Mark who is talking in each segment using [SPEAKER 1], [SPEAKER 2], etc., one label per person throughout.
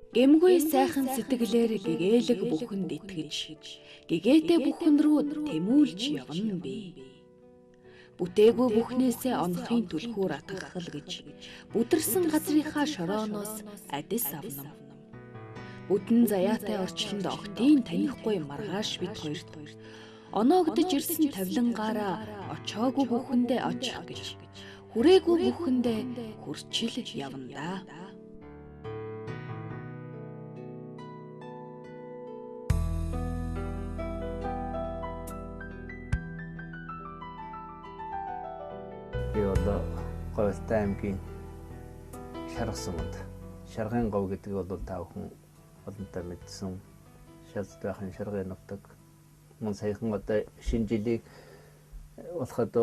[SPEAKER 1] Гэмгүй сайхан сэтгэлээр гэгээлэг бүхэнд итгэж, гэгээтэй бүхэн рүү тэмүүлж явна би. Бүтээгүй бүхнээсээ онохын түлхүүр атгахал гэж бүдэрсэн газрынхаа шорооноос адис авнам. Бүтэн заяатай орчлонд октийн танихгүй маргааш бит хоёрт оноогдож ирсэн тавилангаараа очоогүй бүхэндээ очих гэж хүрээгүй бүхэндээ хүрчил явна да.
[SPEAKER 2] Би одоо Говьтай аймгийн Шаргасманд Шаргын говь гэдэг бол та бүхэн олонтаа мэдсэн шалдтайхан Шаргын нутаг. Мөн саяхан одоо шинэ жилийг болоход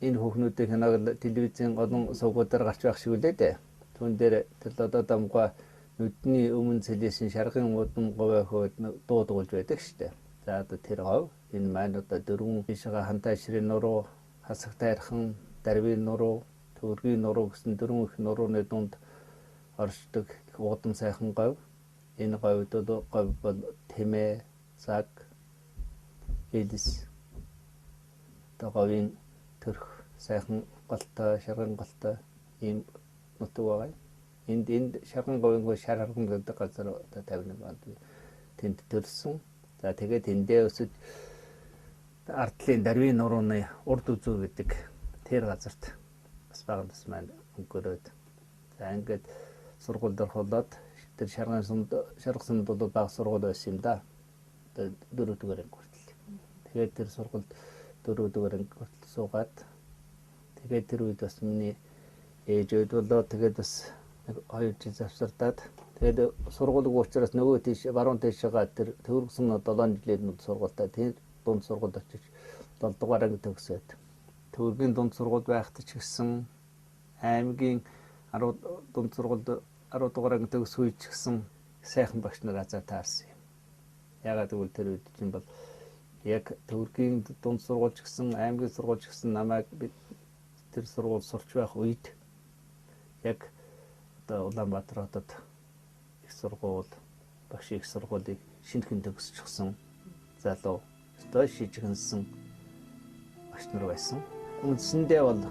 [SPEAKER 2] энэ хүүхнүүдийн хянаг телевизэн олон сувгуудаар гарч байх шиг үлээ дээ. Түүн дээр тэр одоо дамгаа нүдний өмнө цэлсэн Шаргын удам говь хөөд дуудуулж байдаг штэ. За одоо тэр говь энэ маань одоо дөрвөн бишгаа хантай ширээ нуруу хасагтайрхан дарвийн нуруу, төгөргийн нуруу гэсэн дөрвөн их нурууны дунд оршдог уудам сайхан говь. Энэ говьд бол тэмээ, цаг, элис, говийн төрх сайхан голтой, шарган голтой ийм нутаг байгаа. Энд шарган говийн шар харган гэдэг газар одоо 51 онд тэнд төрсөн. За тэгээд тэндээ өсөж ардлын дарвийн нурууны урд үзүү гэдэг тэр газарт бас багт бас маань өнгөрөөд за ингээд сургуульд орхолоод тэр Шаргасманд бол баг сургууль байсан юм да. Одоо 4 дугаар анги хүртэл. Тэгээд тэр сургуульд 4 дугаар анги хүртэл суугаад тэгээд тэр үед бас миний ээжүүд болоо тэгээд бас 2 жил завсардаад тэгээд сургуулийн учраас нөгөө тийш баруун тийшээ тэр төгөрсөн 7 жилийн сургуультай тэр дунд сургуульд очиж 7 дугаар анги төгсөөд Төгөргийн дунд сургууль байхад ч гэсэн аймгийн 10 дунд сургуульд 10 дугаар анги төгсөх үед ч гэсэн сайхан багш нар азаа таарсан юм. Ягаад гэвэл тэр үед чинь бол яг Төгөргийн дунд сургууль ч гэсэн аймгийн сургууль ч гэсэн намайг тэр сургууль сурч байх үед яг одоо Улаанбаатар хотод их сургууль багш их сургуулийг шинэхэн төгсчихсөн залуу өстой шижигнсэн багш нар байсан. Үндсэндээ бол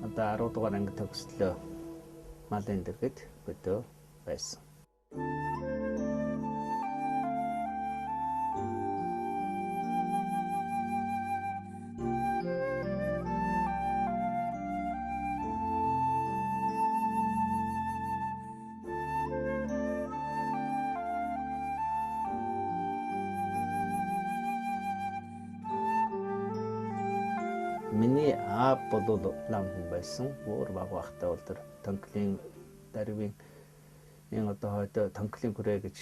[SPEAKER 2] одоо 10 дугаар анги төгслөө малын дэргэд өдөө байсан. Миний аав бол нам хүн байсан. Өөр баг багтаа бол тэр Тонклын дарвийн энэ одоо хойдо Тонклын хүрээ гэж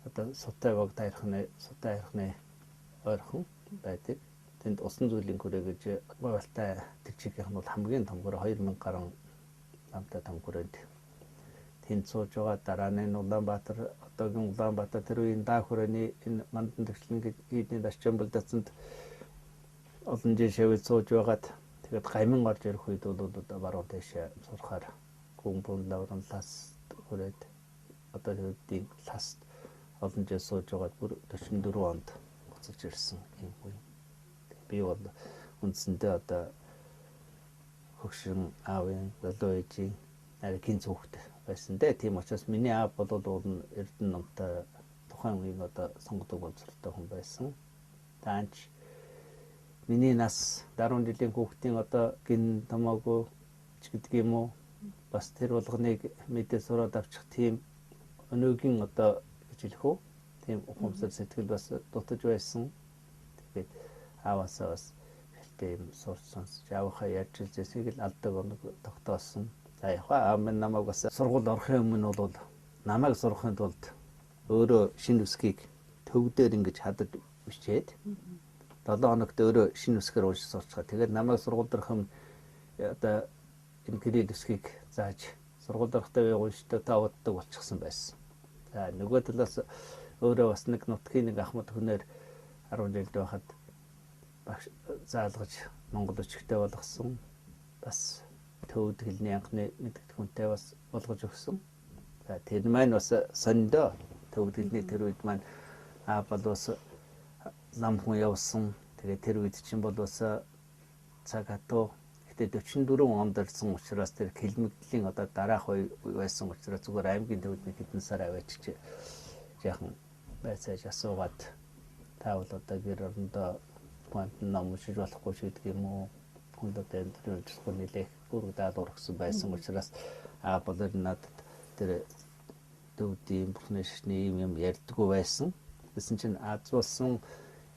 [SPEAKER 2] одоо сутай баг таархны ойрхон байдаг. Тэнд усан зүйлийн хүрээ гэж Говьтай тэр чигийнх нь бол хамгийн том хүрээ 2000 гаруй намтай том хүрээнд тэнд сууж байгаа дараа нь Улаанбаатар одоогийн Улаанбаатар тэр үеийн даа хүрээний энэ мандан төвчлэн хийдний дашчан булдацанд олон жил шавьд сууж байгаад тэгээд гамин орж ирэх үед бол одоо баруун тийшээ сурахаар гүнбүн лаврын лас хүрээд одоо хэвдийн лас олон жил сууж байгаад бүр 44 онд буцаж ирсэн юм уу. Би бол үндсэндээ одоо хөгшин аавын залуу ээжийн нарийн зүгт байсан дээ. Тийм учраас миний аав бол Эрдэнэ номтой тухайн үеийн одоо сонгодог болцортой хүн байсан. Таанч миний нас 10 жилийн хүүхдийн одоо гин томоогүй ч гэдэг юм уу бас тэр болгоныг мэдээ сураад авчих тийм өнөөгийн одоо гэж хэлэх үү тийм ухамсар сэтгэл бас дутаж байсан. Тэгээд ааваасаа бас хэлтэй юм сурсан. Аавынхаа ярьж илжсэйг л алдаг оног тогтоосон. За яг аав минь намайг бас сургууль орохын өмнө бол намайг сурахын тулд өөрөө шинэ үсгийг төвдөр ингэж хадаж бичээд 7 хоногт өөрөө шинэ үсгээр уншиж сурчгаа. Тэгээд намайг сургууль дээрх одоо энэ гэрэл үсгийг зааж сургууль дээрхтэй уншдаг тааваддаг болчихсон байсан. За нөгөө талаас өөрөө бас нэг нутгийн нэг ахмад хүнээр 10 жилд байхад багш заалгаж Монгол өчгтэй болгосон. Бас төвд хэлний анхны мэддэг хүнтэй бас болгож өгсөн. За тэр маань бас сондоо төвдөлний тэр үед маань бол бас нам хүн явсан. Тэгээ тэр үед чинь бол бас цаг хатуу гэтээ 44 онд ирсэн учраас тэр хилмигдлийн одоо дараах үе байсан учраас зүгээр аймгийн төвд нэг хэдэн сар аваачиж яахан байцааж асуугаад таавал одоо гэр орондоо пант ном уншиж болохгүй ч гэдэг юм уу. Хүнд одоо энэ төсөл нэлээх бүрдээд ургасан байсан учраас болор надад тэр төвдийн бүхний шишний юм ярьдаггүй байсан. Гэсэн чинь аз болсон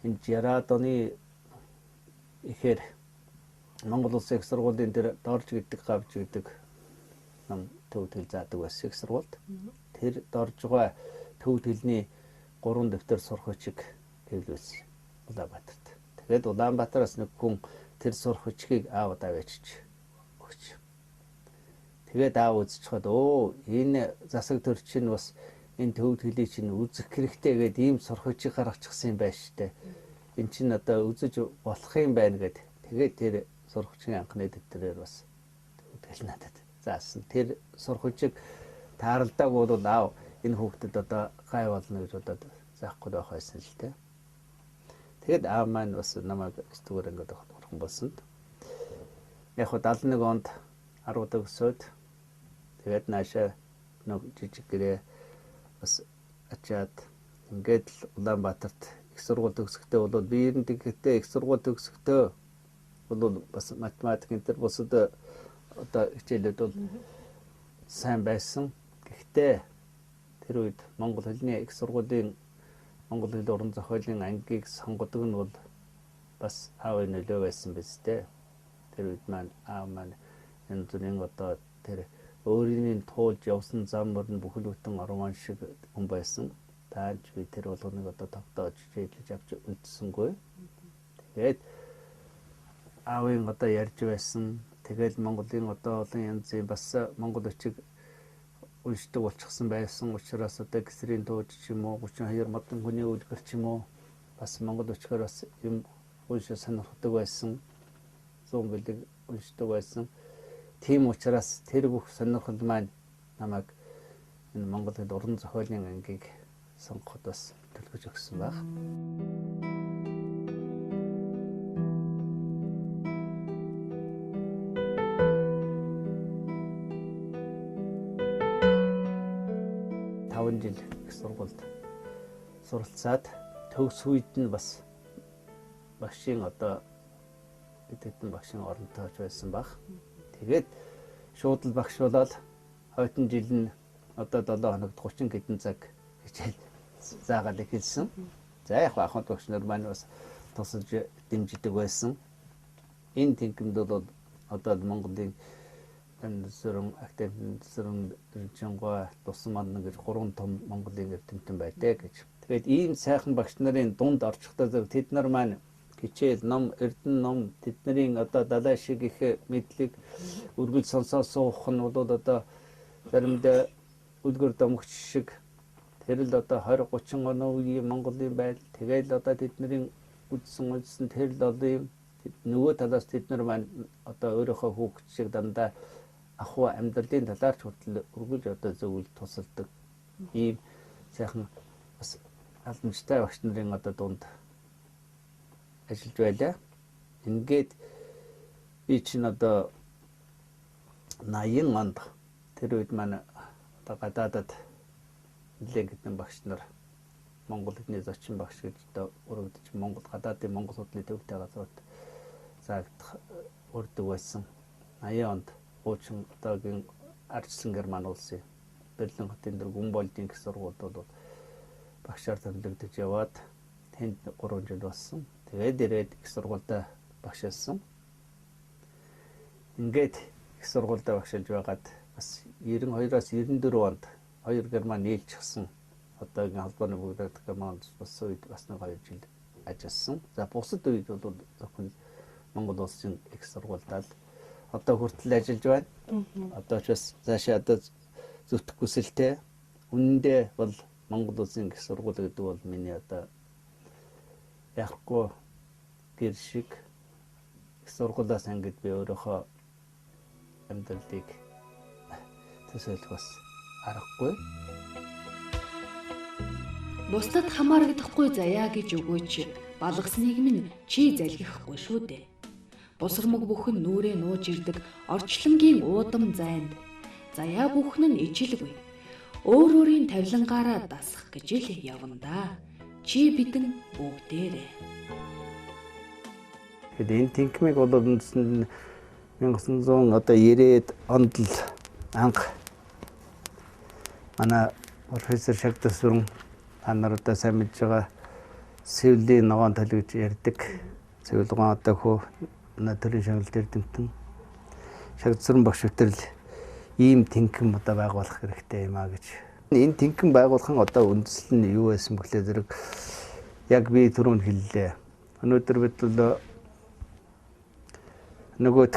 [SPEAKER 2] энэ 60-аад оны ихээр Монгол Улсын их сургуулийн тэр дорж гэдэг гавж гэдэг нам төвд хэл заадаг байсан их сургуульд. Тэр дорж байгаа төвд хэлний 3 дэвтэр сурах хүчиг хэвлүүлсэн Улаанбаатарт. Тэгээд Улаанбаатараас нэг хүн тэр сурах хүчгийг аавд аваачиж өгч. Тэгээд аав үзчихээд энэ засаг төр чинь бас энэ төвд хэлийг чинь үзэх хэрэгтэй гэдэг ийм сурах хүчийг гаргачихсан юм байна штэ. Энд чинь одоо үзэж болох юм байна гэд. Тэгээд тэр сурах хүчийн анхны дэвтрээр бас төвд хэл надад заасан. Тэр сурах хүчийг тааралдааг бол аав энэ хүүхдэд одоо гай болно гэж бодоод заахгүй байх байсан л дээ. Тэгэд аав маань бас намайг зүгээр ингээд орхон болсон. Яг хөө 71 онд 10 удаа өсөөд тэгээд наашаа нэг жижиг гэрээ бас ачаад ингээд л Улаанбаатарт их сургууль төгсөхдөө бол би ер нь тэгтээ их сургууль төгсөхдөө бол бас математик энэ төр бусад одоо хичээлүүд бол сайн байсан. Гэхдээ тэр үед Монгол хэлний их сургуулийн Монгол хэл уран зохиолын ангийг сонгодог нь бол бас аавын нөлөө байсан биз дээ. Тэр үед маань аав маань энэ зүрийн одоо тэр өөрийн туулж явсан зам мөр нь бүхэл бүтэн орон шиг хүн байсан. Тааж би тэр болгоныг одоо тогтоож хичээлж авч үлдсэнгүй. Тэгээд аавын одоо ярьж байсан. Тэгээд Монголын одоо олон янзын бас монгол өчиг уншдаг болчихсон байсан учраас одоо гисрийн тууж ч юм уу 32 модон хүний үлгэр ч юм уу бас монгол өчгөр бас юм уншиж сонирхдаг байсан. 100 бэлэг уншдаг байсан. Тийм учраас тэр бүх сонирхол маань намайг энэ монгол хэл уран зохиолын ангийг сонгоход бас төлөвлөж өгсөн баг. Жил их сургуульд суралцаад төгс үед нь бас багшийн одоо эдгээр багшийн оронтойч байсан баг. Тэгээд шууд л багш болоод хойдон жил нь одоо 7 хоногт 30 хэдэн цаг хичээл заагаад эхэлсэн. За яг ахмад багш нар маань бас тусалж дэмждэг байсан. Энэ тэнхимд бол одоо Монголын Сүрэн академик Сүрэн Жингой тусан манд гэж 3 том Монголын эрдэмтэн байдаг гэж. Тэгээд ийм сайхан багш нарын дунд орчихдоо тэд нар маань хичээл ном эрдэн ном тэдний одоо далай шиг их мэдлэг үргэлж сонсоо суух нь бол одоо заримдаа үлгэр домогч шиг тэр л одоо 20 30 оны үеийн Монголын байдал тэгээд одоо тэдний үдсэн тэр л одоо юм нөгөө талаас тэд нар маань одоо өөрийнхөө хүүхд шиг дандаа ахуй амьдралын талаар ч хүртэл үргэлж одоо зөвлөлт тусалдаг ийм сайхан бас албанчтай багш нарын одоо дунд ажиллаж байлаа. Ингээд би чинь одоо 80 онд тэр үед маань одоо гадаадад нэлээд хэдэн багш нар Монгол хэлний зочин багш гэж одоо өргөдөж Монгол гадаадын Монгол судлалын төвтэй газрууд заагдах өрдөг байсан. 80 онд Уучин одоогийн ардчилсан Герман улсын Берлин хотын дээр Гумбольдын их сургуульд бол багшаар томилогдож яваад тэнд 3 жил болсон. Тэгээд ирээд их сургуультай багшилсан. Ингээд их сургуультай багшилж байгаад бас 92-аас 94 онд 2 Герман нийлчихсэн. Одоогийн холбооны бүгд Германд бас үед бас нэг 2 жил ажилласан. За бусад үед бол зөвхөн Монгол улсын их сургуультай одоо хүртэл ажиллаж байна. Одоо ч бас цаашаа одоо зүтгэх хүсэлтэй. Үнэндээ бол Монгол улсын их сургууль гэдэг бол миний одоо яахгүй гэр шиг их сургуулиас ангид би өөрийнхөө амьдралыг төсөөлөх бас аргагүй.
[SPEAKER 1] Бусдад хамаарагдахгүй заяа гэж өгөөч балгасныг минь чи залгихгүй шүү дээ. Бусармаг бүхэн нүрээ нууж ирдэг орчлонгийн уудам зайд заяа бүхэн нь ижилгүй. Өөр өөрийн тавилангаараа дасах гэж л явна да. Чи бидэн бүгдээрээ.
[SPEAKER 2] Тэгээд энэ тэнхмийг бол үндсэнд 1990-ад онд л анх манай профессор Шагдас Сүрэн та нар одоо сайн мэдж байгаа Севлийн ногоон тал гэж ярьдаг. Севл ногоон одоо хөө төрийн шагналт эрдэмтэн Шагдас Сүрэн багш өтөрл ийм тэнхим одоо байгуулах хэрэгтэй юм а гэж. Энэ тэнхим байгуулахын одоо үндэслэл нь юу байсан бөхлөө зэрэг яг би түрүүнд хэллээ. Өнөөдөр бид бол нөгөөх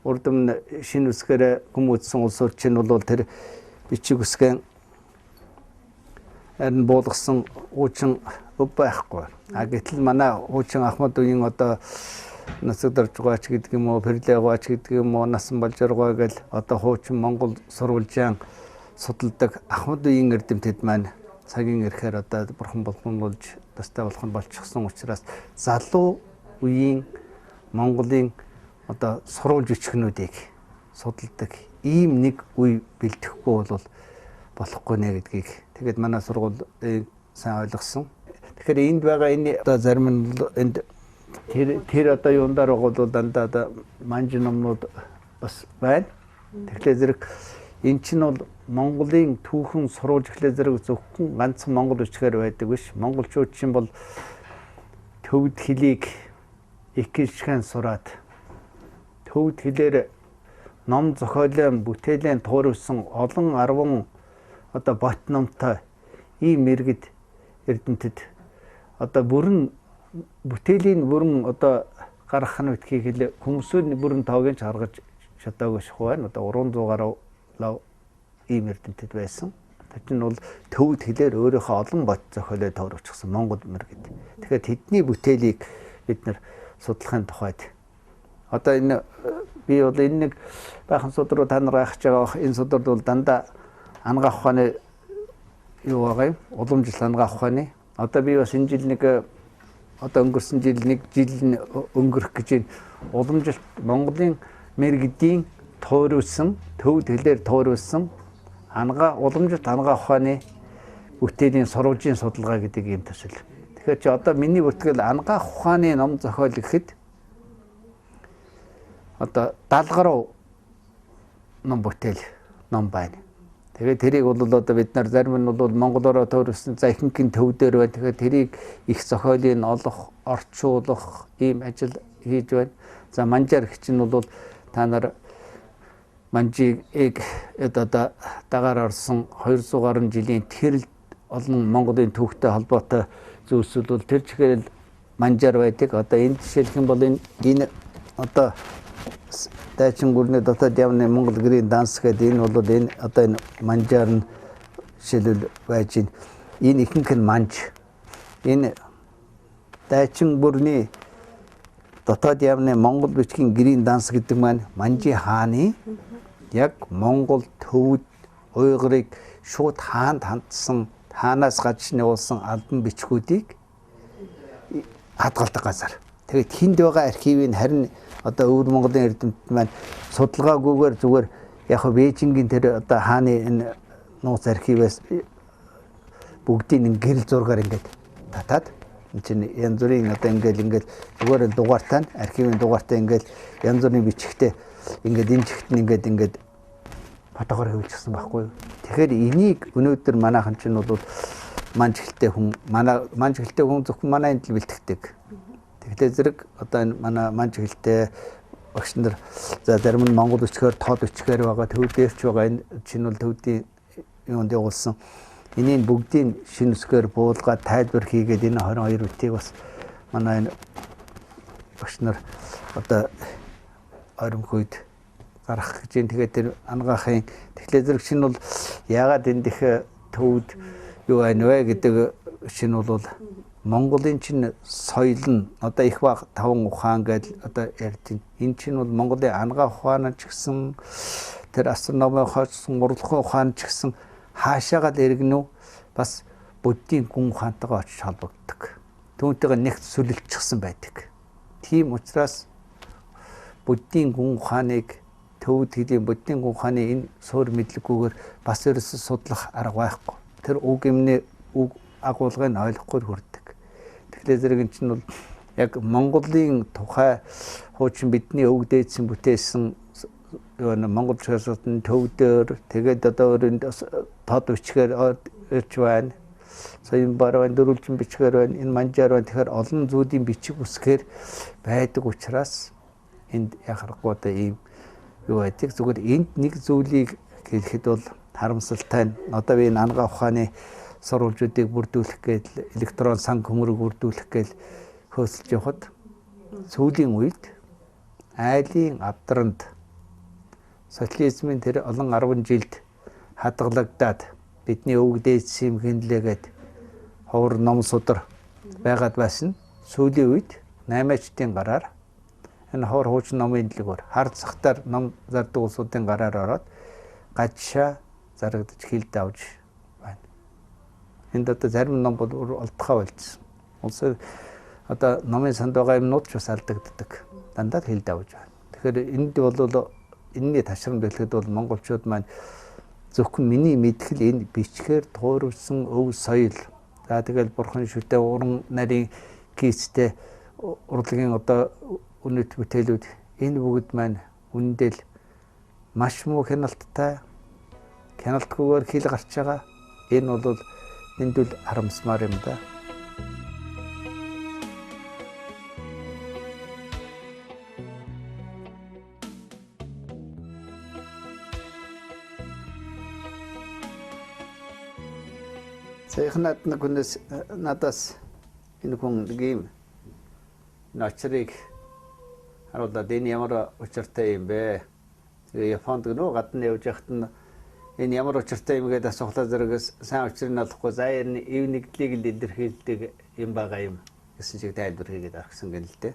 [SPEAKER 2] урдам шинэ үсгээр хүмүүжсэн улсууд чинь бол тэр бичиг үсгэн харин буулгасан хуучин өв байхгүй. Гэтэл манай хуучин Ахмад үеийн одоо Насагдарж гооч гэдэг юм уу, Перлэ гооч гэдэг юм уу, Насан Балжаргой гэл одоо хуучин Монгол сурвалжаан судалдаг Ахмад үеийн эрдэмтэд маань цагийн ирэхээр одоо бурхан болгоомжуулж тастай болох нь болчихсон учраас залуу үеийн Монголын одоо сурвалж өчгнүүдийг судалдаг ийм нэг үе бэлтгэхгүй бол болохгүй нэ гэдгийг тэгээд манай сургууль сайн ойлгосон. Тэгэхээр энд байгаа энэ одоо зарим нь энд тэр одоо юундаар бол дандаа манж номнууд бас байна. Тэгэхээр зэрэг эн чинь бол Монголын түүхэн сурвалж эхлэх зэрэг зөвхөн ганцхан монгол үчгээр байдаг биш. Монголчууд чинь бол төвд хэлийг их гişхэн сураад төвд хэлээр ном зохиолын бүтээлийн туурвсан олон 10 одоо бот номтой ийм иргэд эрдэмтэд одоо бүрэн бүтээлийн бүрэн одоо гаргах нь битгий хэл хүмүүсийн бүрэн тоог нь харгаж чадаагүй шахуу байна. Одоо 300 гаруй лав ийм эрдэмтэд байсан. Тэр нь бол төвд хэлээр өөрийнхөө олон бот зохиолыг товрогчсон монгол мэргэд. Тэгэхээр тэдний бүтээлийг бид нар судлахын тухайд одоо энэ би бол энэ нэг баахан судар руу та нар гайхаж байгаа энэ судард бол дандаа ангаах ухааны юу байгаа юм? Уламжлалт ангаах ухааны. Одоо би бас энэ жил нэг одоо өнгөрсөн жил нэг жил өнгөрөх гэж уламжлалт Монголын мэргэдийн тууруулсан төвд хэлээр тууруулсан уламжлалт ангаах ухааны бүтээлийн сурвалжийн судалгаа гэдэг юм төсөл. Тэгэхээр чи одоо миний бүртгэл ангаах ухааны ном зохиол гэхэд одоо 70 гаруй ном бүтээл ном байна. Тэгээд тэрийг бол одоо бид нар зарим нь бол монголоор төвөрсөн за ихэнх төвдөр байна. Тэгэхээр тэрийг их зохиолыг олох, орчуулах ийм ажил хийж байна. За манжаар гэх чинь бол та нар манжийг одоо дагаар орсон 200 гаруй жилийн тэрл олон Монголын түүхтэй холбоотой зүйлсүүд бол тэр чигээр манжаар байдаг. Одоо энэ жишээлх юм бол энэ одоо Дайчин гүрний дотоод явны Монгол гэрийн данс гэдэг энэ бол энэ одоо энэ манжаар нь жишээлбэл байж байна. Энэ ихэнх нь манж. Энэ Дайчин гүрний дотоод явны Монгол бичгийн гэрийн данс гэдэг маань манжи хааны яг Монгол төвд уйгрыг шууд хаанд хандсан хаанаас гадш явуулсан албан бичгүүдийг хадгалдаг газар. Тэгээд хинд байгаа архивыг харин одоо өвөр Монголын эрдэмтэд маань судалгаагүйгээр зүгээр яг Бээжингийн тэр одоо хааны энэ нууц архивээс бүгдийг гэрэл зургаар ингээд татаад энэ чинь янз бүрийн одоо ингээд зүгээр дугаартай архивын дугаартай ингээд янз бүрийн бичгтээ ингээд энэ чигт нь ингээд фотографи хийчихсэн байхгүй юу. Тэгэхээр энийг өнөөдөр манайхан чинь бол манж гэлтэй хүн зөвхөн манай энд л бэлтгэдэг. Тэгэхээр зэрэг одоо энэ манай манж гэлтэй багш нар за зарим нь монгол үчгээр тод үчгээр байгаа төвдөрч байгаа энэ чинь бол төвдийн юунд явуулсан. Энийг бүгдийг шинэ үсгээр буулгаад тайлбар хийгээд энэ 22 бүтийг бас манай энэ багш нар одоо ойрмхойд гарах гэж юм. Тэгээд тэр ангаахын тэгэхээр зэрэг шинэ бол яагаад эндих төвд юу байна вэ гэдэг шинэ бол Монголын чинь соёл нь одоо их баг таван ухаан гэж одоо ярьдیں۔ Энэ чинь бол Монголын ангаа ухаан ч гэсэн тэр астрономи ухаан, урлагийн ухаан ч гэсэн хаашаагаа л иргэнүү бас буддийн гүн ухаантайгаа очиж холбогддог. Түүнтэйгээ нэгт сүлэлцчихсэн байдаг. Тийм учраас буддийн гүн ухааныг төвд хэдийн буддийн гүн ухааны энэ суур мэдлэггүйгээр бас ерөөсө судлах арга байхгүй. Тэр үг юмны үг агуулгыг ойлгохгүй хүрдэг. Тэгэхээр зэрэг энэ чинь бол яг Монголын тухай хуучин бидний өвөг дээдсэн бүтээсэн Монгол шашны төвдөр тэгээд одоо өөрөнд тод бичгээр ирж байна. Сайн баруун дөрвөлжин бичгээр байна. Энэ манжаар байна. Тэгэхээр олон зүйлийн бичиг үсгээр байдаг учраас энд яхахгүй одоо ийм юу байдаг. Зүгээр энд нэг зүйлийг хэлэхэд бол харамсалтай нь одоо би энэ ангаа ухааны сурвалжуудыг бүрдүүлэх гээл электрон сан хөмрөг бүрдүүлэх гээл хөөсөлж явахад сүүлийн үед айлын авдранд социализмын тэр олон 10 жилд хадгалагдаад бидний өвөг дээдсэн хинлээгээд ховор ном судар байгаад байсан сүүлийн үед 8-ачдын гараар энэ ховор хуучин номын дэлгүүр хар цагтаар ном зардаг улсуудын гараар ороод гадшаа зарагдаж хилд авж байна. Энд одоо зарим ном бол олдохоо болчихсон. Улсын одоо номын санд байгаа юмнууд ч бас алдагддаг. Дандаа хилд авж байна. Тэгэхээр энд бол энэний ташрамд хэлэхэд бол монголчууд маань зөвхөн миний мэдхэл энэ бичгээр туурвсан өв соёл. За тэгэл бурхан шүтээ уран нарийн кийцтэй урлагийн одоо үнэт бүтээлүүд энэ бүгд маань үнэндээ маш муу хяналттай хяналтгүйгээр хил гарч байгаа. Энэ бол эндүүл харамсмаар юм да. Сайхнат нэг хүнээс надаас энэ хүн нэг юм начрыг харуулаад энэ ямар учиртай юм бэ? Японд гэнэ гадна явж яхад нь энэ ямар учиртай юм гэдэг асуухлаа зэрэгс сайн учрыг олохгүй заа энэ ив нэгдлийг л илэрхийлдэг юм байгаа юм гэсэн чиг тайлбар хийгээд аргасан гэнэ л дээ.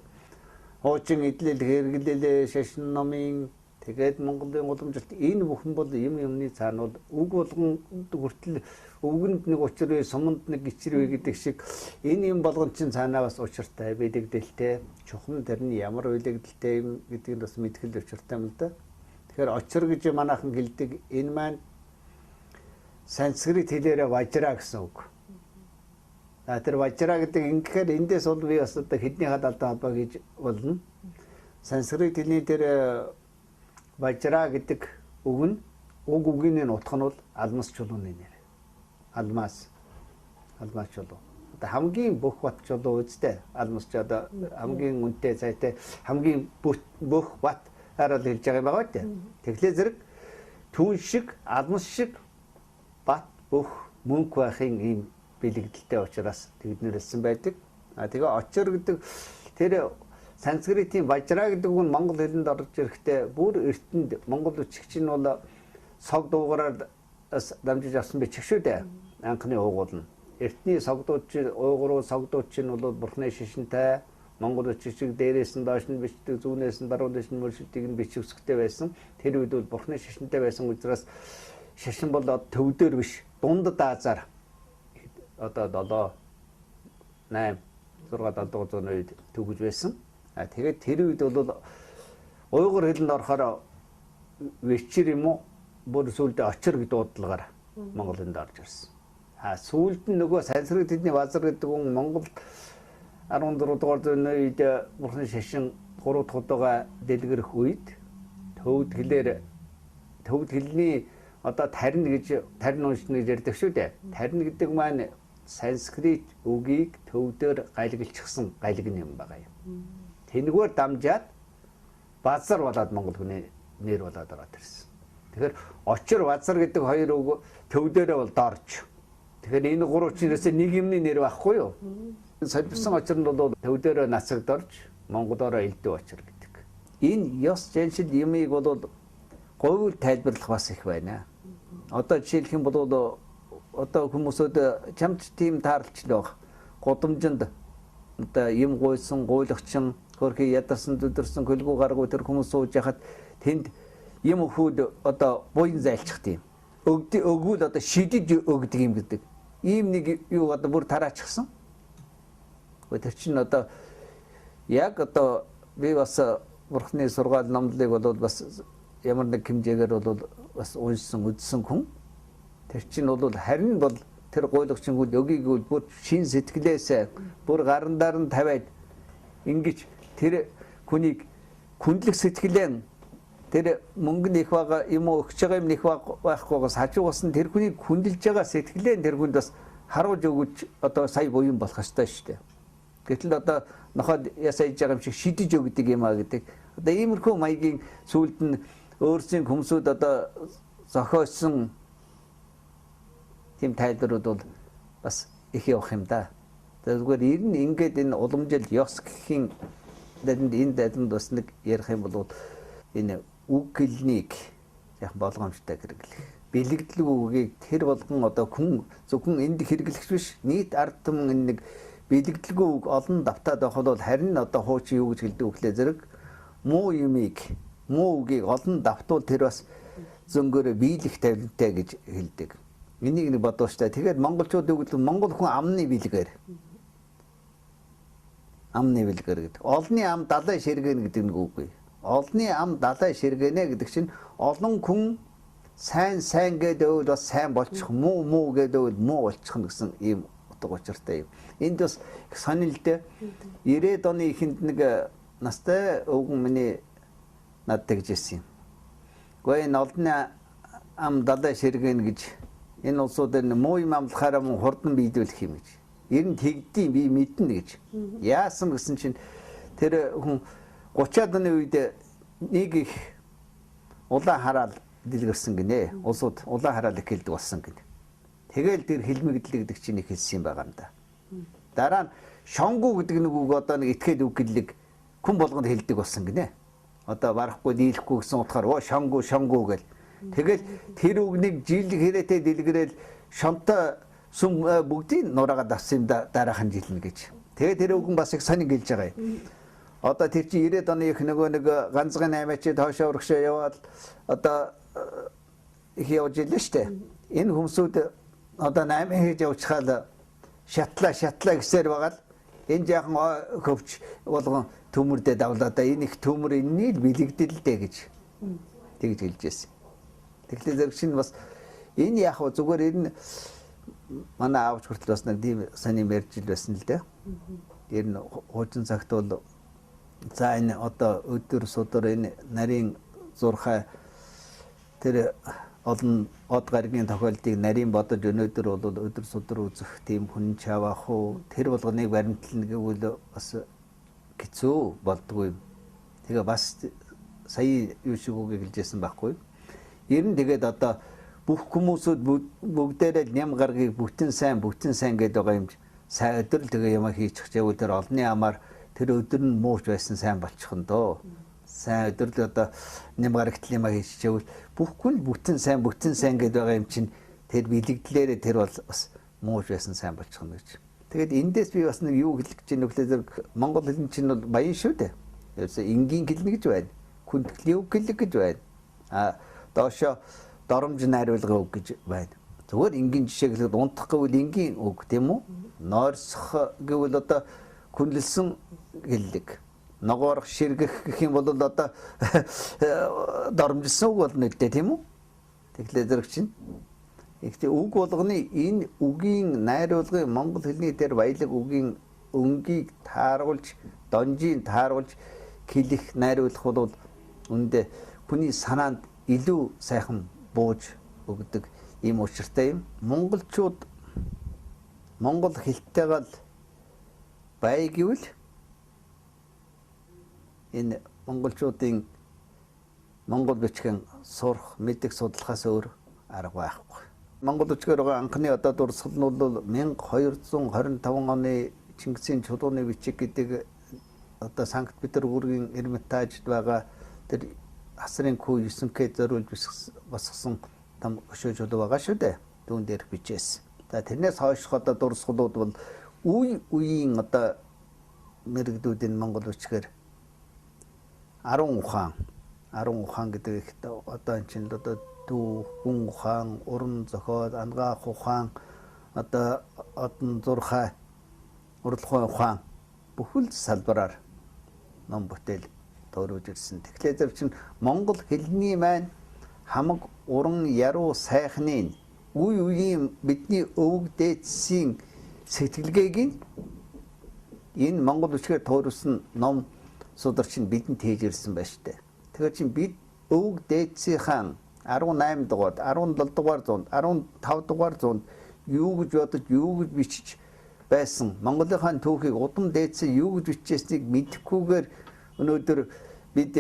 [SPEAKER 2] Хуучин эдлэл хэрэглэлээ шашин номын тэгээд Монголын уламжлалт энэ бүхэн бол юмны цаана бол үг болгон хүртэл өвгөнд нэг учир вэ, суманд нэг гिचэр вэ гэдэг шиг энэ юм болгон чинь цаанаа бас учиртай бэлэгдэлтэй, чухам тэрний ямар бэлэгдэлтэй юм гэдгийг бас мэдхэл учиртай юм л да. Тэгэхээр очир гэж манайхан хэлдэг энэ маань санскрит хэлээрээ важра гэсэн үг. Тэр важра гэдэг ингэхээр эндээс бол би бас одоо хэдний хадалтай холбоо гэж болно. Санскрит хэлний дээр важра гэдэг үг нь үгийн утга нь бол алмас чулууны нэр. Алмас чулуу. Одоо хамгийн бүх бат чулуу үстэй. Алмас ч одоо хамгийн үнэтэй цайтай хамгийн бүх бат хараад хэлж байгаа юм байгаа үү? Тэгэхээр зэрэг түүн шиг алмас шиг бат бүх мөнх байхын ийм бэлэгдэлтэй учраас тэгнэрсэн байдаг. Тэгээ очир гэдэг тэр санскритийн важра гэдэг үг нь монгол хэлэнд орж ирэхдээ бүр эртэнд монгол үчигч нь бол сог дуугараар дамжиж авсан бичих шүү дээ. Анхны уугуул нь. Эртний согдууд чинь уугуруу согдууд чинь бол бурхны шишинтэй монгол үчигчиг дээрээс нь доош нь бичдэг зүүнээс нь баруун дэш нь мөршөлтийг нь бичвсгтэй байсан. Тэр үед бол бурхны шишинтэй байсан учраас шишин бол төвдөр биш дунд даазаар одоо 7 8 6 700 үед төгөж байсан. Тэгээд тэр үед бол уйгур хэлэнд орохоор вечир юм уу бүр сүлдө очир гэдэг дуудлагаар Монголд орж ирсэн. Сүүлд нь нөгөө санскрит хэлний базар гэдэг нь Монголд 14 дугаар зууны үед бурхан шашин 3 дахь удаа дэлгэрэх үед төвд хэлний одоо тарин уншна гэж ярьдаг шүү дээ. Тарин гэдэг маань санскрит үгийг төвдөр гайлгалчихсан гайлгын юм байгаа юм. Тэнгээр дамжаад базар болоод монгол хүний нэр болоод ороод ирсэн. Тэгэхээр очир базар гэдэг хоёр үг төвдөрөө бол доорч. Тэгэхээр энэ гурав чинээсээ нэг юмны нэр байхгүй юу? Солисон очир нь бол төвдөрөө нацагдорж монголоор элдв очир гэдэг. Энэ ёс жаншил юмыг бол говьл тайлбарлах бас их байна. Одоо жишээлх юм бол одоо хүмүүсүүд чамд тийм таарлч л баг. годамжинд одоо юм гуйсан, гуйлагчин, хөрхи ядарсан, дүдэрсэн, хөлгүү гаргуу тэр хүмүүс сууж яхад тэнд юм өгөхөд одоо буян зайлчих тийм. Өгвөл одоо шидэж өгдөг юм гэдэг. Ийм нэг юу одоо бүр тараачихсан. Тэр чинь одоо яг одоо би бас Бурхны сургаал номлыг бол бас ямар нэг хэмжээгээр бол бас уншсан, үзсэн хүн. Тэр чинь бол харин бол тэр гуйлагчингүүд өгийгүүл бүр шин сэтгэлээсээ бүр гарандаар нь тавиад ингэж тэр хүнийг хүндлэх сэтгэлэн тэр мөнгө нэх байгаа юм уу өгч байгаа юм нэх байхгүйгээс хажуугаас нь тэр хүнийг хүндэлж байгаа сэтгэлэн тэр хүнд бас харуулж өгөж одоо сая буян болох ёстой шүү дээ. Гэтэл одоо нохоод ясаж байгаа юм шиг шидэж өгдөг юм а гэдэг. Одоо иймэрхүү маягийн сүлд нь өөрсдийн хүмүүсүүд одоо зохиосон тийм тайлбарууд бол бас их явах юм да. Тэгвэл ер нь ингээд энэ уламжил ёс гэхийн энэ дэдэнд бас нэг ярих юм бол энэ үг гэлнийг яг болгоомжтой хэрэглэх. Бэлэгдлэг үгийг тэр болгон одоо хүн зөвхөн энд хэрэглэх биш нийт ард түмэн энэ нэг бэлэгдлэг үг олон давтаад байхад бол харин одоо хуучин юу гэж хэлдэг вөхлөө зэрэг муу юмыг муу үгийг олон давтвал тэр бас зөнгөөрөө биелэх тавилантай гэж хэлдэг. Энийг нэг бодож та. Тэгээд монголчууд үгэл монгол хүн амны бэлгээр. Амны бэлгээр гэдэг. Олны ам далай ширгэнэ гэдэг нэг үгүй. Олны ам далай ширгэнэ гэдэг чинь олон хүн сайн гэдэг бас сайн болчих, муу гэдэг муу болчих гэсэн ийм утга учиртай юм. Энд бас сонир л дээ. 90-ад оны эхэнд нэг настай өвгөн миний надад тэгжсэн юм. Гэхдээ энэ олны ам далай ширгэнэ гэж энэ улсуудад муу юм амлахаараа мөн хурдан биелүүлэх юм гэж. Ер нь тэгдэм би мэднэ гэж. Яасан гэсэн чинь тэр хүн 30-аад оны үед нэг их улаан хараал дэлгэрсэн гинэ. Улсууд улаан хараал их хэлдэг болсон гинэ. Тэгэл тэр хэлмэгдлэг гэдэг чинь их хэлсэн юм байгаа юм да. Дараа нь шонгу гэдэг нэг үг одоо нэг итгэл үг гэлэг хүн болгонд хэлдэг болсон гинэ. Одоо барахгүй дийлэхгүй гэсэн утгаар шонгу гэл. Тэгэл тэр үгнийг жил хэрэтэ дэлгэрэл шонтой сүм бүгдийг нураагаад авсан юм дараахан жил нь гэж. Тэгээ тэр үгэн бас их сонин гэлж байгаа юм. Одоо тэр чи 90-ад оны их нөгөө нэг ганцхан 8-ачид хоошоо урагшаа яваад одоо их явж илээ штэ. Энэ хүмүүсүүд одоо 8 хийж явчихал шатлаа гэсээр байгаа л энэ жаахан хөвч болгон төмөрдөө давлаа. Энэ их төмөр энэний л бэлэгдэлтэй гэж тэгж хэлж байсан. Тэгэхээр зэрэг чинь бас энэ яг зүгээр энэ манай аавч хүртэл бас нэг тийм саний мэржил байсан л дээ. Ер нь хуучин цагт бол за энэ одоо өдөр судар энэ нарийн зурхай тэр олон од гаригийн тохиолдлыг нарийн бодож өнөөдөр бол өдөр судар үзэх тийм хүн чаваах уу тэр болгоныг баримтлна гэвэл бас хэцүү болдгоо юм. Тэгээ бас сая юу шиг үгийг хэлжсэн байхгүй. Ер нь тэгээд одоо бүх хүмүүсүүд бүгдээрээ ням гаргийг бүтэн сайн гэдэг байгаа юм. Сайн өдөр л тэгээ юм хийчих чавал тэр олны амаар тэр өдөр нь мууч байсан сайн болчих нь доо. Сайн өдөр л одоо ням гарагтл юм хийчих чавал бүх хүн бүтэн сайн гэдэг байгаа юм чинь тэр бэлэгдлээрээ тэр бол бас мууч байсан сайн болчих нь гэж. Тэгээд эндээс би бас нэг юу хэлэх гэж байна вэ гэхээр монгол хэлний чинь бол баян шүү дээ. Ерөөсөө энгийн хэлнэ гэж байна. Хүндэтгэлийн үг гэж байна. Доошо доромж найруулга үг гэж байна. Зүгээр энгийн жишээ гэхэд унтах гэвэл энгийн үг тийм үү? Нойрсох гэвэл одоо хүнлэлсэн хэллэг. Ногоорох ширгэх гэх юм бол одоо доромжилсан үг болно л дээ тийм үү? Тэгэхээр зэрэг чинь ихтэй үг болгоны энэ үгийн найруулгын монгол хэлний дээр баялаг үгийн өнгийг тааруулж, донжийг тааруулж хэлэх найруулах бол үндэ хүний санаанд илүү сайхан бууж өгдөг ийм учиртай юм. Монголчууд монгол хэлтэйгээ бай гэвэл энэ монголчуудын монгол бичгэн сурах, мэдэх судлахаас өөр арга байхгүй. Монгол бичгээр байгаа анхны одоо дурсгал нь бол 1225 оны Чингисийн чулууны бичиг гэдэг одоо Санкт Петербургийн Эрмитажд байгаа тэр асрын хүү 9К зориулж босгосон там өшөө чулуу байгаа шүү дээ. Түүн дээр бичээс. За тэрнээс хойш одоо дурсгалууд бол үеийн одоо мэрэгдүүдийн Монгол үчгээр 10 ухаан гэдэг ихтэй одоо энэ чинь одоо дүү хүн ухаан, уран зохиол, ангаах ухаан, одоо одон зурхай, урлагын ухаан бүхэл салбараар ном бүтээл төвөрөж ирсэн. Тэгэхээр зөв чинь монгол хэлний маань хамаг уран яруу сайхнын үеийн бидний өвөг дээдсийн сэтгэлгээг энэ монгол үчгээр төвөрсөн ном сударч нь бидэнд хийж ирсэн байна шүү дээ. Тэгэхээр чинь бид өвөг дээдсийн 18 дугаар, 17 дугаар зуунд, 15 дугаар зуунд юу гэж бодож, юу гэж бичиж байсан Монголынхаа түүхийг удам дээдсээ юу гэж бичижсэнийг мэдэхгүйгээр өнөөдөр бид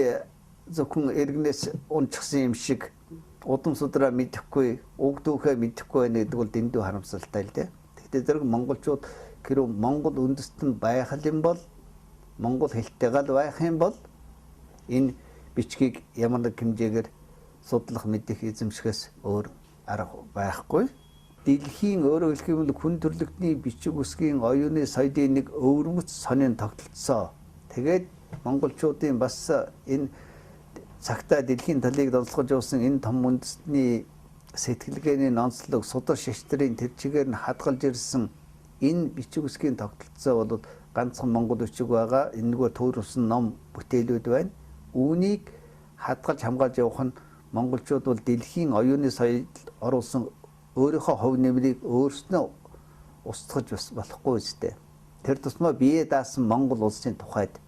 [SPEAKER 2] зөвхөн эргэнээс унчихсан юм шиг удам судраа мэдэхгүй, уг түүхээ мэдэхгүй байна гэдэг бол дэндүү харамсалтай л дээ. Гэхдээ зэрэг монголчууд гэр монгол үндэстэн байх юм бол монгол хэлтэйгээ л байх юм бол энэ бичгийг ямар нэг хэмжээгээр судлах мэдэх эзэмшихээс өөр арга байхгүй. Дэлхийн өөрөөр хэлэх юм бол хүн төрлөختний бичиг үсгийн оюуны соёлын нэг өвөрмөц сонин тогтолцоо. Тэгээд монголчуудын бас энэ цагтаа дэлхийн талыг донцолгож явсан энэ том үндэстний сэтгэлгээний нонцлог судар шаштрын тэр чигээр нь хадгалж ирсэн энэ бичиг үсгийн тогтолцоо бол ганцхан монгол бичиг байгаа. Энэгээр төвөрсөн ном бүтээлүүд байна. Үүнийг хадгалж хамгаалж явах нь монголчууд бол дэлхийн оюуны соёлд оруулсан өөрийнхөө хувь нэмрийг өөрснөө устгаж бас болохгүй үстэй. Тэр тусмаа бие даасан монгол улсын тухайд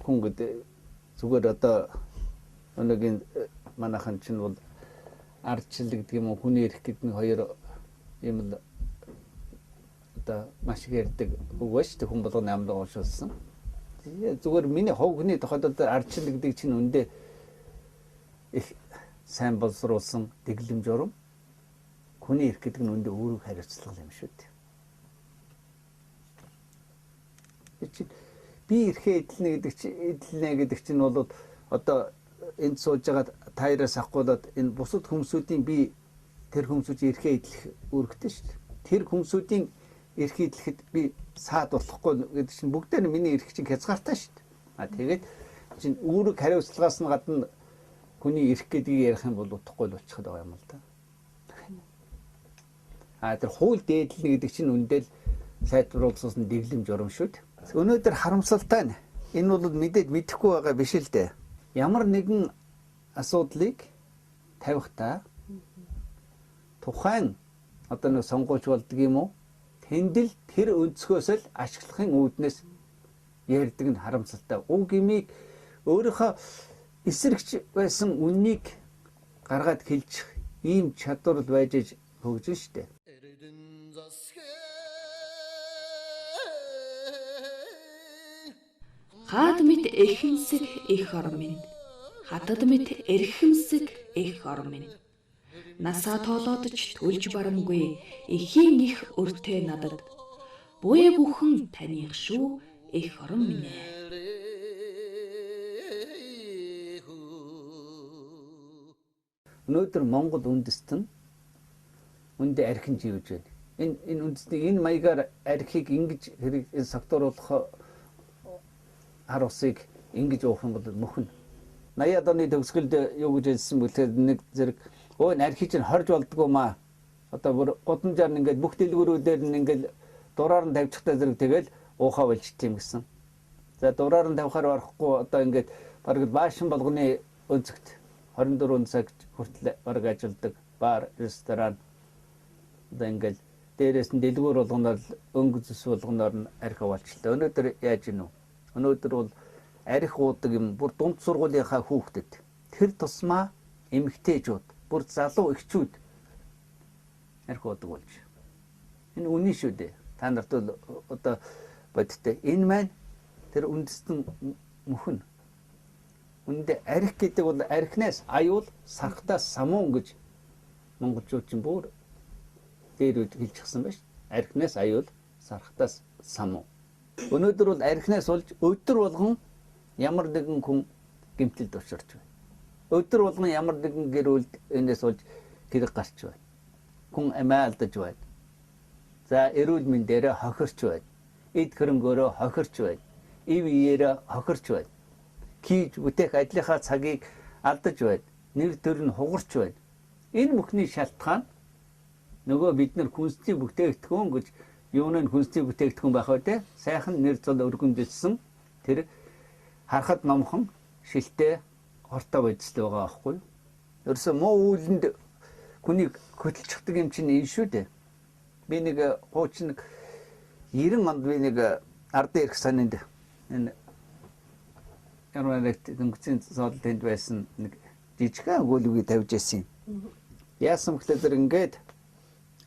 [SPEAKER 2] хүн гэдэг зүгээр одоо өнөөгийн манайхан чинь бол ардчил гэдэг юм уу, хүний эрх гэдэг нь хоёр юм л одоо маш их ярьдаг үг ба шүү дээ. Хүн болгоны амлаг уушуулсан. Зүгээр миний хов хүний тохиолдолд ардчил гэдэг чинь үндэ их сайн боловсруулсан дэглэм журам. Хүний эрх гэдэг нь үндэ өөрөг хариуцлага юм шүү дээ. Би эрхээ эдлэнэ гэдэг чинь бол одоо энд сууж байгаа таяраас ахгуулаад энэ бусад хүмүүсийн би тэр хүмүүсийн эрхээ эдлэх үүрэгтэй шүү дээ. Тэр хүмүүсийн эрхээ эдлэхэд би саад болохгүй гэдэг чинь бүгдээр нь миний эрх чинь хязгаартай шүү дээ. Тэгээд чинь үүрэг хариуцлагаас нь гадна хүний эрх гэдгийг ярих юм бол утгагүй л болчиход байгаа юм л да. Тэр хууль дээдлэнэ гэдэг чинь үндэл сайтруулсан дэглэм журам шүү дээ. Өнөөдөр харамсалтай нь энэ бол мэдээд мэдэхгүй байгаа биш л дээ. Ямар нэгэн асуудлыг тавихтаа тухайн одоо нэг сонгууч болдог юм уу? Тэндэл тэр өнцгөөс л ашиглахын үүднээс ярьдаг нь харамсалтай. Уг имийг өөрийнхөө эсрэгч байсан үннийг гаргаад хэлчих ийм чадвар байж хөгжин штэ.
[SPEAKER 1] Хаад мэд эхэнсэг их орон минь. Хатад мэд эрхэмсэг их орон минь. Насаа тоолоодч төлж барамгүй эхийн их өртөө надад. Буяа бүхэн таних шүү их орон минь.
[SPEAKER 2] Өнөөдөр Монгол үндэстэн үндэ архин живж байна. Энэ үндэстний энэ маягаар архийг ингэж хэрэг согтууруулах хар усыг ингэж уух юм бол мөхнө. 80-аад оны төгсгөлд юу гэж хэлсэн бэлээ нэг зэрэг өө архи чинь хорж болдгоо маа. Одоо бүр гудамжаар нь ингээд бүх дэлгүүрүүдээр нь ингээд дураар нь тавьчихтай зэрэг тэгэл уухаа болчт юм гэсэн. За дураар нь тавихаар барахгүй одоо ингээд бараг баашин болгоны өнцөгт 24 цаг хүртэл бараг ажилладаг бар, ресторан одоо ингээд дээрээс нь дэлгүүр болгоноор өнгө зүс болгоноор нь архи болчихлоо. Өнөөдөр яаж гинэ вэ? Өнөөдөр бол арх уудаг юм бүр дунд сургуулийнхаа хүүхдэд тэр тусмаа эмэгтэйчүүд бүр залуу эхчүүд арх уудаг болж. Энэ үнэн шүү дээ. Та нарт бол одоо бодтой энэ маань тэр үндэстэн мөхн. Үндэ арх гэдэг бол архинаас аюул сархтаас самуун гэж монголчууд чинь бүр дээр үд хэлчихсэн байна шүү. Архинаас аюул сархтаас самуун. Өнөөдөр бол архинаас болж өдөр болгон ямар нэгэн хүн гэмтэлд учрч байна. Өдөр болгон ямар нэгэн гэр бүлд энэс болж хэрэг гарч байна. Хүн амиа алдаж байна. За эрүүл мэндээрээ хохирч байна. Эд хөрөнгөөрөө хохирч байна. Ив иээрээ хохирч байна. Хийж бүтээх ажлынхаа цагийг алдаж байна. Нэр төр нь хугарч байна. Энэ бүхний шалтгаан нөгөө бид нар хүнсний бүтээгдэхүүн гэж юунын хүнсний бүтээгдэхүүн байх вэ те? Сайхан нэр зол өргөмжилсэн тэр харахад номхон шилтэй хортой байдалтай байгаа байхгүй юу? Ерөөсөө муу үйлэнд хүнийг хөдөлчихдэг юм чинь энэ шүү дээ. Би нэг хуучин 90 онд би нэг ардын эрх санинд энэ Ярмарагт дөнгөцийн цаалд тэнд байсан нэг жижигхэн өгүүлбэрийг тавьж байсан юм. Яасан гэхээр ингээд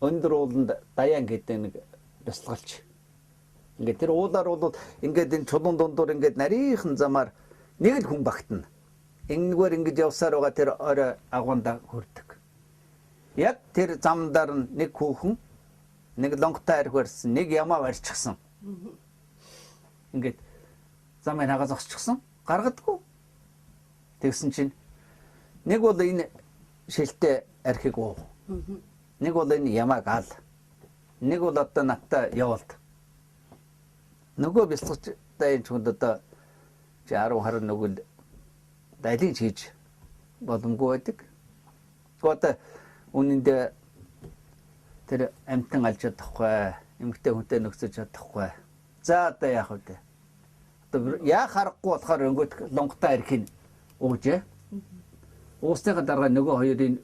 [SPEAKER 2] өндөр ууланд даяан гэдэг нэг бясалгалч. Ингээд тэр уулаар бол ингээд энэ чулуун дундуур ингээд нарийнхан замаар нэг л хүн багтана. Энэгээр ингэж явсаар байгаа тэр орой агуунда хүрдэг. Яг тэр замдаар нэг хүүхэн нэг лонгтой арх барьсан, нэг ямаа барьчихсан. Ингээд замын хагас зогсчихсан. Гаргадгүй. Тэгсэн чинь нэг бол энэ шилтэй архийг уу. Нэг бол энэ ямааг ал. Нэг бол одоо надтай явуулт. Нөгөө бяцлагч дайны хүнд одоо 10 нүгэл дайлыг хийж боломгүй байдаг. Одоо үнэндээ тэр амтан алж чадахгүй, эмгтэй хүнтэй нөхцөж чадахгүй. За одоо яах вэ? Одоо яа харахгүй болохоор өнгөт лонгтой архийг ууж. Уусныхаа дараа нөгөө хоёрын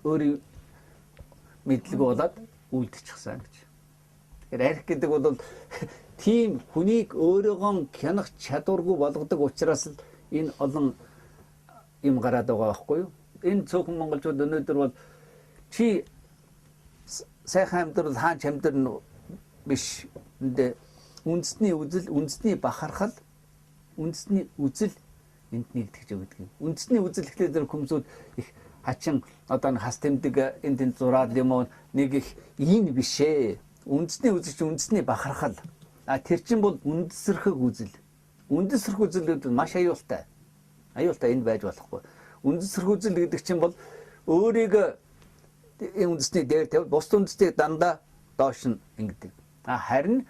[SPEAKER 2] өөрийн мэдлэг болоод үлдчихсэн гэж. Тэгэхээр арх гэдэг бол тийм хүнийг өөрөөгөө хянах чадваргүй болгодог учраас л энэ олон юм гараад байгаа байхгүй юу? Энэ цөөхөн монголчууд өнөөдөр бол чи сайхан амьдрал хаан чамдрал биш. Энд үндэсний үзэл, үндэсний бахархал, үндэсний үзэл энд нэгтгэж өгдөг юм. Үндэсний үзэл гэхлээр тэр хүмүүсүүд их хачин одоо хас тэмдэг энд энэ зураад юм уу нэг их ийм биш ээ. Үндэсний үзэл чинь үндэсний бахархал. Тэр чинь бол үндэсрэх үзэл. Үндэсрэх үзэл гэдэг маш аюултай. Аюултай энд байж болохгүй. Үндэсрэх үзэл гэдэг чинь бол өөрийгөө үндэсний дээр тавь бус үндэснийг дандаа доош нь ингэдэг. Харин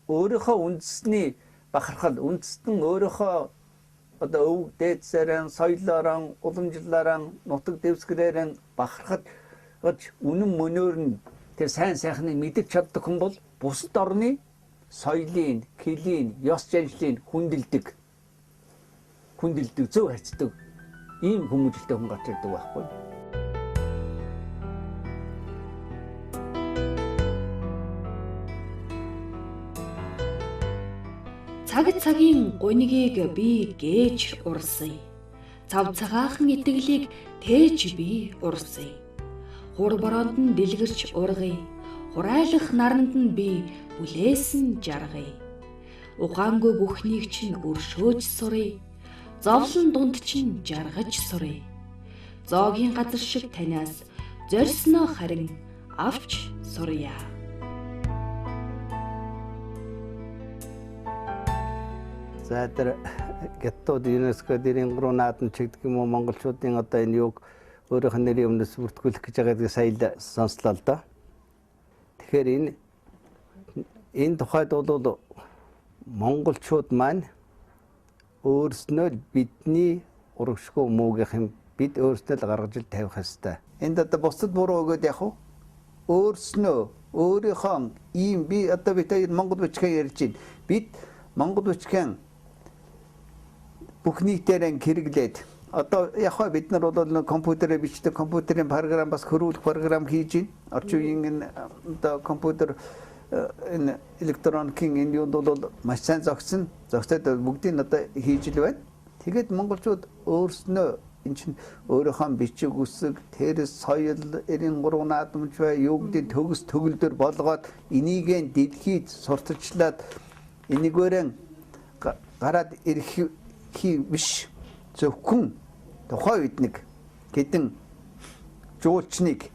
[SPEAKER 2] өөрийнхөө үндэсний бахархал, үндэстэн өөрийнхөө одоо өв дээдсээрэн, соёлоороо, уламжлалаараа, нутаг дэвсгэрээр бахархад үнэн мөнөөр нь тэр сайн сайхныг мэдэж чаддаг хүн бол бусад орны соёлын, хөлийн, ёс заншлыг хүндэлдэг, зөв хайцдаг ийм хүмүүжлтэй хүн гарч ирдэг байхгүй.
[SPEAKER 1] Цаг цагийн гунигийг би гээж урсъя. Цав цагаахан итгэлийг тээж би урсъя. Хур бороонд нь дэлгэрч ургая. Хурайлах наранд нь би бүлээсэн жаргая. Ухаангүй бүхнийг чинь өршөөж сурыг. Зовлон дунд чинь жаргаж сурыг. Зоогийн газар шиг танаас зорьсноо харин авч сурья.
[SPEAKER 2] За тэр Гяттууд ЮНЕСКО дэрийн 3 наадам чигдэг юм уу монголчуудын одоо энэ юг өөрийнх нь нэрийн өмнөөс бүртгүүлэх гэж байгааг сая сонслоо л доо. Тэгэхээр энэ тухайд бол монголчууд маань өөрснөө бидний урагшгүй муугийнх юм бид өөрснөө л гаргаж ил тавих ёстой. Энд одоо бусад буруу өгөөд яг өөрснөө өөрийнхөө ийм би одоо бид Монгол бичгээ ярьж байна. Бид Монгол бичгэн бүх нийтээрээ хэрэглээд одоо яг бид нар бол компьютерээр бичдэг компьютерийн програм бас хөрвүүлэх програм хийж байна. Орчин үеийн одоо компьютер энэ электроникийн энэ юунд бол маш сайн зогцоод бүгдийг одоо хийж л байна. Тэгээд монголчууд өөрснөө эн чинь өөрийнхөө бичиг үсэг, тэр соёл, 93 наадамч бай, юу гэдэг төгс төгөлдөр болгоод энийг дэлхийд сурталчлаад энийгээрээ гараад ирэх биш зөвхөн тухайн үед нэг хэдэн жуулчныг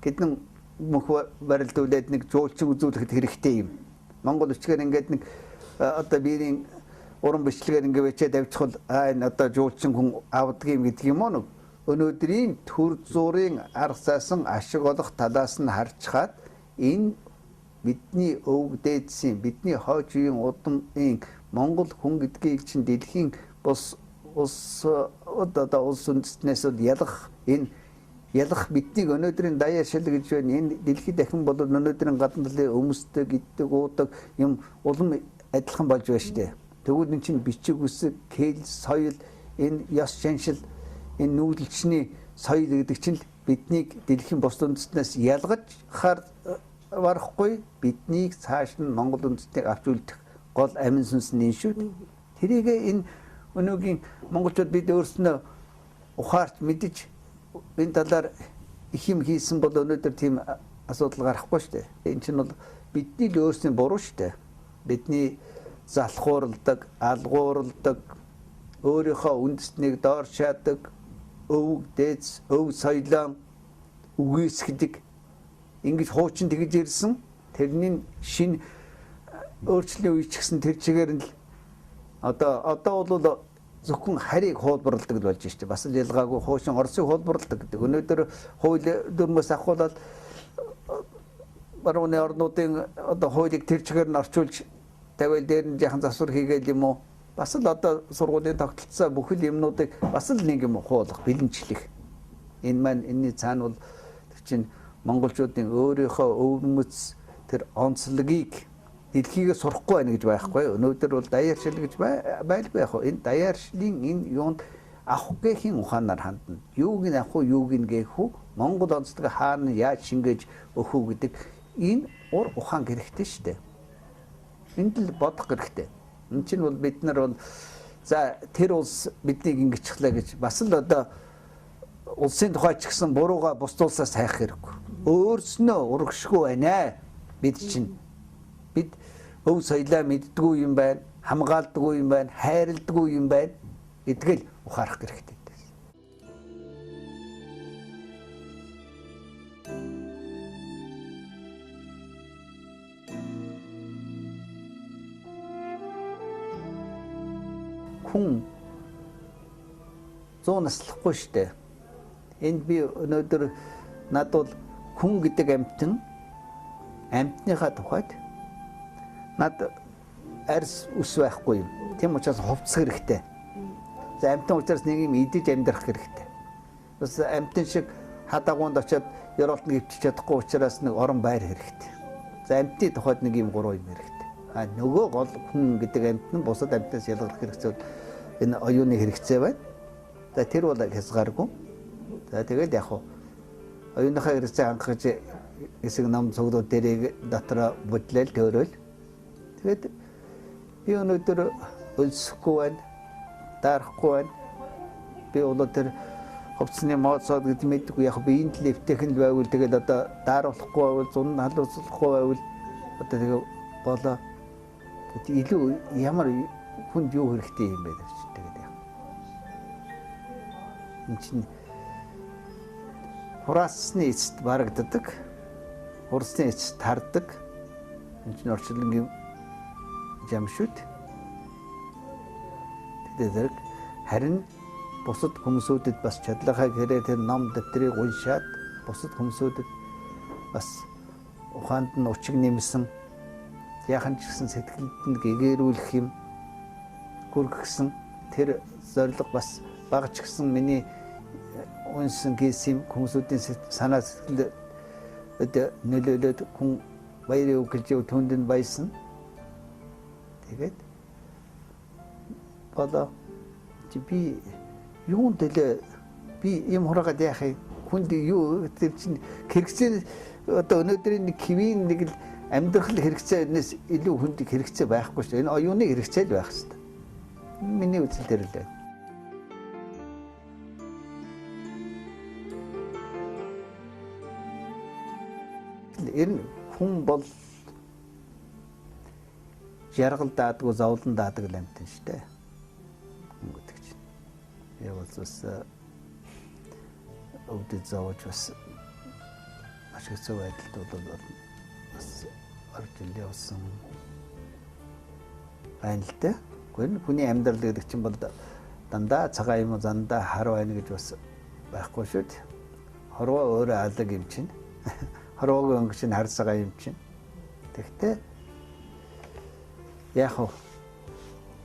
[SPEAKER 2] хэдэн мөх барилдуулаад нэг жуулчин үзүүлэхэд хэрэгтэй юм. Монгол бичгээр ингээд нэг
[SPEAKER 3] одоо биерийн уран бичлэгээр ингээ бичээд авчихвал энэ одоо жуулчин хүн авдаг юм гэдэг юм уу? Өнөөдрийн төр зургийн арга зайсан ашиг олох талаас нь харж хаад энэ бидний өвөг дээдсийн бидний хойч үеийн удамын Монгол хүн гэдгийг чинь дэлхийн улс үндэстнээс ялах энэ ялах биднийг өнөөдрийн даяар шил гэж байна. Энэ дэлхийд дахин бол өнөөдрийн гадна талын өмсдөг, иддэг, уудаг юм улам адилхан болж байна шүү дээ. Тэгвэл эн чинь бичиг үсэг, кэл, соёл, энэ ёс шаншил, энэ нүүдэлчний соёл гэдэг чинь биднийг дэлхийн бус үндэстнээс ялгаж барахгүй биднийг цааш нь Монгол үндэстнийг авч үлдэх гол амин сүнс нь шүү дээ. Тэрийг энэ өнөөгийн монголчууд бид өөрснөө ухаарч мэдж энэ талаар их юм хийсэн бол өнөөдөр тийм асуудал гарахгүй шүү дээ. Энэ чинь бол бидний л өөрсний буруу шүү дээ. Бидний залхуурладаг, алгуурладаг, өөрийнхөө үндэстнийг доор шаадаг, өвөг дээдс, өв соёлоо үгүйсгэдэг. Ингэж хуучин тэгж ирсэн. Тэрний шин өөрчлөлийн үе ч гэсэн тэр чигээр нь одоо бол зөвхөн харийг хуулбарладаг болж байна шүү дээ. Бас л ялгаагүй хуучин Оросыг хуулбарладаг гэдэг. Өнөөдөр хууль дүрмээс ахуулаад барууны орнуудын одоо хуулийг тэр чигээр нь орчуулж тавиал дээр нь яхан засвар хийгээл юм уу? Бас л одоо сургуулийн тогтолцоо бүхэл юмнуудыг бас л нэг юм хуулах, бэлэнчлэх. Энэ маань энэний цаана бол тэр чинь монголчуудын өөрийнхөө өвөрмөц тэр онцлогийг дэлхийгээ сурахгүй байна гэж байхгүй. Өнөөдөр бол даяаршил гэж байлгүй яг. Энэ даяаршлын энэ юунд авах гэхийн ухаанаар хандна. Юуг нь авах уу, юуг нь гээх үү? Монгол онцлог хаана яаж шингээж өгөх үү гэдэг энэ ур ухаан хэрэгтэй шүү дээ. Энд л бодох хэрэгтэй. Энэ чинь бол бид нар бол за тэр улс биднийг ингэчихлээ гэж бас л одоо улсын тухай ч гэсэн бурууга бус улсаас хайх хэрэггүй. Өөрснөө урагшгүй байна. Бид чинь бид өв соёлоо мэддэггүй юм байна, хамгаалдаггүй юм байна, хайрладаггүй юм байна гэдгээл ухаарах хэрэгтэй. Хүн 100 наслахгүй шүү дээ. Энд би өнөөдөр надад хүн гэдэг амьтныхаа тухайд над арьс ус байхгүй юм. Тийм учраас хувцас хэрэгтэй. За амьтан учраас нэг юм идэж амьдрах хэрэгтэй. Бас амьтан шиг хадагуунд очиод ёроолт нь өвчиж чадахгүй учраас нэг орон байр хэрэгтэй. За амьтны тухайд нэг юм 3 юм хэрэгтэй. А нөгөө гол хүн гэдэг амьт нь бусад амьтнаас ялгарх хэрэгцээ энэ оюуны хэрэгцээ байна. За тэр бол хязгааргүй. За тэгээд яг хуу оюуныхаа хэрэгцээ хангах гэж хэсэг ном цуглууд дээрээ дотроо бодлол төөрөөл. Тэгээд би өнөөдөр өлсөхгүй байна, дарахгүй байна. Би өнөөдөр хувцсны мооцоод гэдэг мэдгүй яг би энэ левтэхэн л байвал тэгээд одоо дааруулахгүй байвал зун халууцлахгүй байвал одоо тэгээ болоо. Илүү ямар хүнд юу хэрэгтэй юм бэ гэж тэгээд яг. Энэ чинь хураасны эцэст барагддаг, хурсны эцэст тардаг. Энэ чинь орчлонгийн жамшууд. Тэгээд харин бусад хүмүүсүүдэд бас чадлагаа гэрээ тэр ном дэвтрийг уншаад бусад хүмүүсүүдэд бас ухаанд нь учиг нэмсэн яхан ч гэсэн сэтгэлд нь гэгэрүүлэх юм хүргэсэн тэр зорилго бас багч гэсэн миний унсан гэсэн хүмүүсүүдийн санаа сэтгэлд нөлөөлөд хүн баярын үгэлж түнд нь баясан. Тэгээд болоо би юунд дэлээ би юм хураагаад яах юм хүнд юу тэр чинь хэрэгцээ одоо өнөөдрийн нэг хэвийн нэг л амьдрал хэрэгцээнээс илүү хүнд хэрэгцээ байхгүй шүү. Энэ оюуны хэрэгцээ л байх хэрэгтэй. Миний үзэл дээр л байна. Энэ хүн бол жаргал даадаг, зовлон даадаг л амьтан шүү дээ. Гэдэг чинь. Яг бас өвдөд зовж бас маш хэцүү байдалд бол бас орж явсан. байна л дээ. Гэхдээ хүний амьдрал гэдэг чинь бол дандаа цагаан юм уу зандаа хар байна гэж бас байхгүй шүү дээ. Хорвоо өөрөө алаг юм чинь. Хорвоогийн өнгө чинь хар цагаан юм чинь. Тэгтээ яг хөө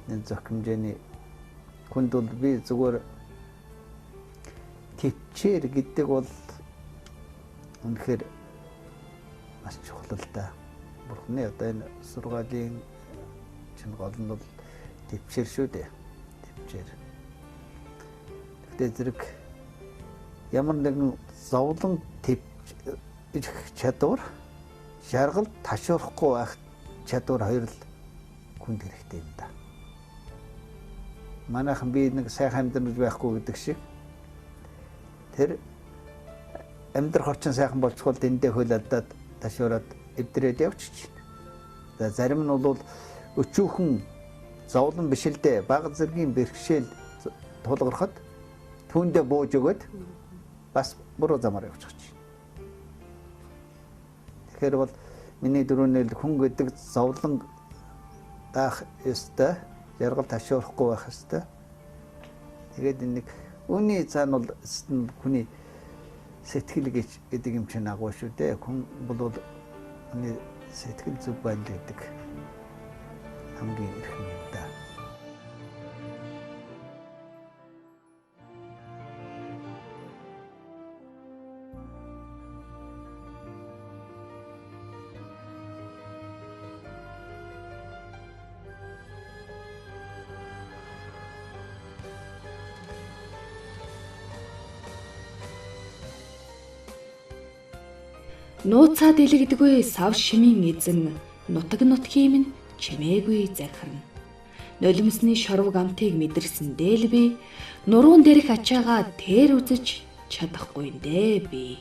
[SPEAKER 3] энэ зөвхөмжөөний хүнд бол би зүгээр төвчээр гэдэг бол үнэхээр маш чухал л да. Бурхны одоо энэ сургаалын чинь гол нь бол төвчээр шүү дээ. Төвчээр. Тэгтээ зэрэг ямар нэгэн зовлон төвч чадвар жаргал ташуурахгүй байх чадвар хоёр л хүнд хэрэгтэй юм да. Манайхан би нэг сайхан амьдрал байхгүй гэдэг шиг тэр амьдрах орчин сайхан болчихвол дэндээ хөл алдаад ташуураад эвдрээд явчих чинь. За зарим нь бол өчүүхэн зовлон биш л дээ бага зэргийн бэрхшээл тулгархад түүндээ бууж өгöd бас буруу замаар явчих чинь. Тэгэхээр бол миний дөрөвнөл хүн гэдэг зовлон даах ёстой, жаргал ташуурахгүй байх ёстой. Тэгээд нэг үүний цаана бол хүний сэтгэл гэдэг юм чинь агуу шүү дээ. Хүн бол хүний сэтгэл зүг байна гэдэг хамгийн эрхэм юм да.
[SPEAKER 1] Нууцаа дэлгдэггүй сав шимийн эзэн нутаг нутгийн минь чимээгүй захирна. Нулимсны шорвог амтыг мэдэрсэндээ л би нуруунд дээрх ачаагаа тэр үзэж чадахгүй дээ би.